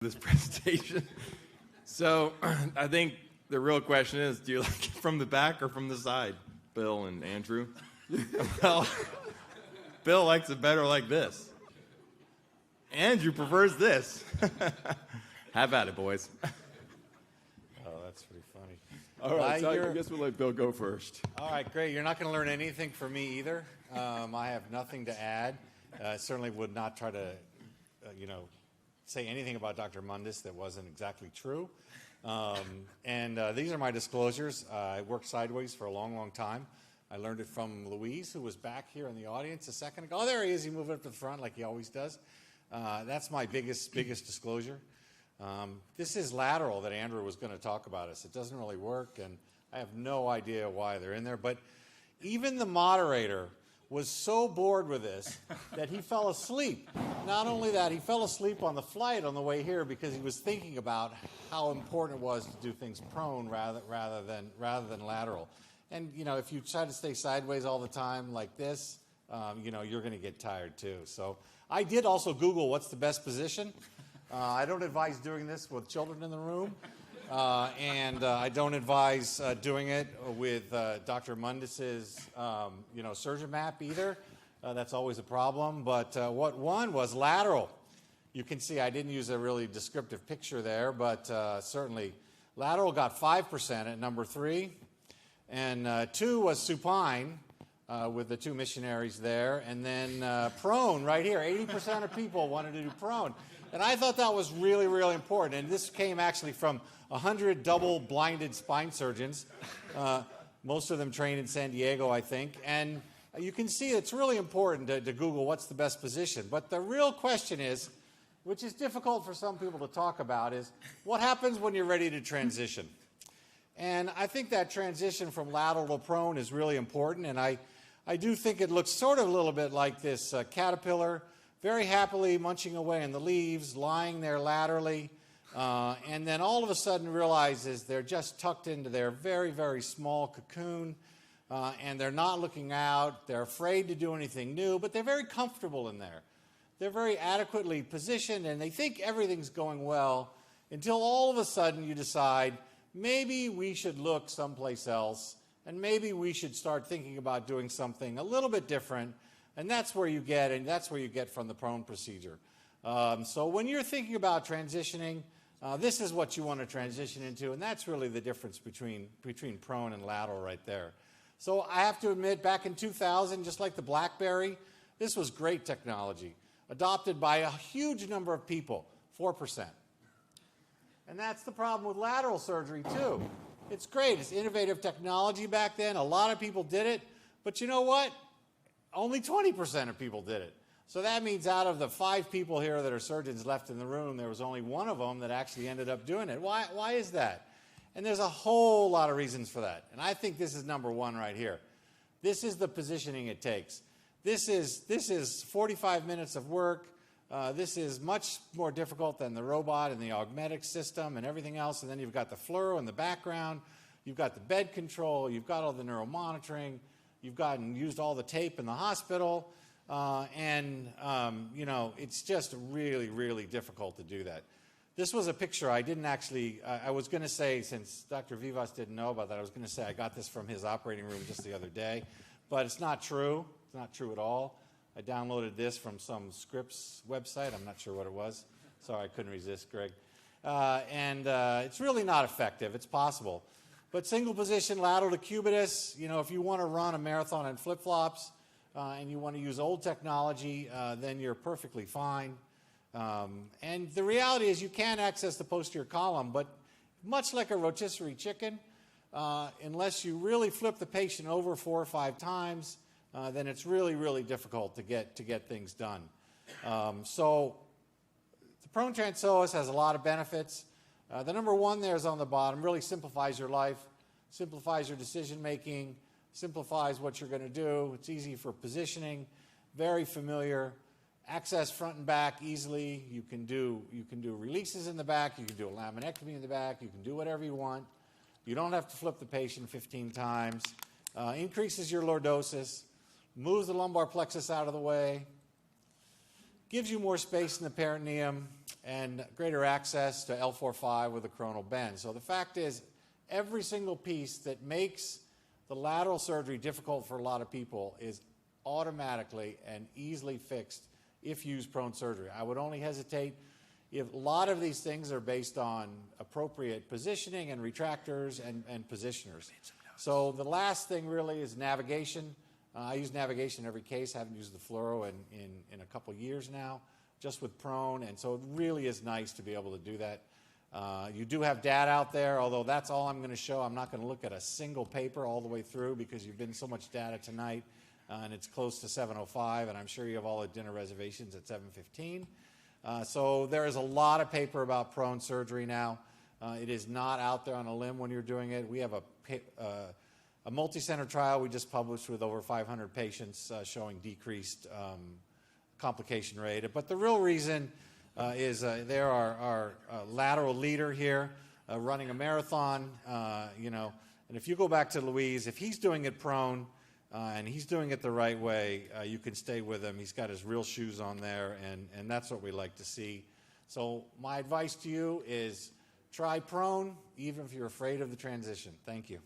this presentation. So I think the real question is, do you like it from the back or from the side, Bill and Andrew? Well, Bill likes it better like this. Andrew prefers this. Have at it, boys. Oh, that's pretty funny. All right, so I guess we'll let Bill go first. All right, great. You're not going to learn anything from me either. I have nothing to add. Certainly would not try to, say anything about Dr. Mundis that wasn't exactly true. These are my disclosures. I worked sideways for a long, long time. I learned it from Louise, who was back here in the audience a second ago. Oh, there he is. He moved up to the front like he always does. That's my biggest disclosure. This is Lateral that Andrew was going to talk about us. It doesn't really work, and I have no idea why they're in there. But even the moderator was so bored with this that he fell asleep. Not only that, he fell asleep on the flight on the way here because he was thinking about how important it was to do things prone rather than lateral. And if you try to stay sideways all the time like this, you're going to get tired too. So I did also Google what's the best position. I don't advise doing this with children in the room, and I don't advise doing it with Dr. Mundis's, surgeon map either. That's always a problem. But what won was lateral. You can see I didn't use a really descriptive picture there, but certainly lateral got 5% at number 3, and 2 was supine. With the 2 missionaries there, and then prone right here. 80% of people wanted to do prone. And I thought that was really, really important. And this came actually from 100 double-blinded spine surgeons, most of them trained in San Diego, I think. And you can see it's really important to Google what's the best position. But the real question is, which is difficult for some people to talk about, is what happens when you're ready to transition? And I think that transition from lateral to prone is really important, and I do think it looks sort of a little bit like this caterpillar, very happily munching away in the leaves, lying there laterally, and then all of a sudden realizes they're just tucked into their very, very small cocoon, and they're not looking out. They're afraid to do anything new, but they're very comfortable in there. They're very adequately positioned, and they think everything's going well until all of a sudden you decide, maybe we should look someplace else, and maybe we should start thinking about doing something a little bit different, and that's where you get from the prone procedure. So when you're thinking about transitioning, this is what you want to transition into, and that's really the difference between prone and lateral right there. So I have to admit, back in 2000, just like the BlackBerry, this was great technology, adopted by a huge number of people, 4%. And that's the problem with lateral surgery, too. It's great. It's innovative technology back then. A lot of people did it. But you know what? Only 20% of people did it. So that means out of the 5 people here that are surgeons left in the room, there was only 1 of them that actually ended up doing it. Why is that? And there's a whole lot of reasons for that. And I think this is number 1 right here. This is the positioning it takes. This is 45 minutes of work. This is much more difficult than the robot and the augmetic system and everything else. And then you've got the fluoro in the background. You've got the bed control. You've got all the neuromonitoring. You've used all the tape in the hospital. It's just really, really difficult to do that. This was a picture I didn't actually, I was going to say, since Dr. Vivas didn't know about that, I was going to say I got this from his operating room just the other day. But it's not true. It's not true at all. I downloaded this from some Scripps website. I'm not sure what it was. Sorry, I couldn't resist, Greg. It's really not effective. It's possible. But single position lateral decubitus, if you want to run a marathon in flip-flops and you want to use old technology, then you're perfectly fine. And the reality is you can access the posterior column, but much like a rotisserie chicken, unless you really flip the patient over 4 or 5 times, then it's really, really difficult to get things done. So the prone transpsoas has a lot of benefits. The number 1 there is on the bottom, really simplifies your life, simplifies your decision making, simplifies what you're going to do. It's easy for positioning, very familiar. Access front and back easily. You can do releases in the back. You can do a laminectomy in the back. You can do whatever you want. You don't have to flip the patient 15 times. Increases your lordosis. Moves the lumbar plexus out of the way. Gives you more space in the peritoneum. and greater access to L4-5 with a coronal bend. So the fact is, every single piece that makes the lateral surgery difficult for a lot of people is automatically and easily fixed if you use prone surgery. I would only hesitate if a lot of these things are based on appropriate positioning and retractors and positioners. So the last thing really is navigation. I use navigation in every case. I haven't used the fluoro in a couple years now, just with prone, and so it really is nice to be able to do that. You do have data out there, although that's all I'm going to show. I'm not going to look at a single paper all the way through because you've been so much data tonight, and it's close to 7:05, and I'm sure you have all the dinner reservations at 7:15. So there is a lot of paper about prone surgery now. It is not out there on a limb when you're doing it. We have a multi-center trial we just published with over 500 patients showing decreased complication rate. But the real reason is there our lateral leader here running a marathon, and if you go back to Louise, if he's doing it prone and he's doing it the right way, you can stay with him. He's got his real shoes on there, and that's what we like to see. So my advice to you is try prone, even if you're afraid of the transition. Thank you.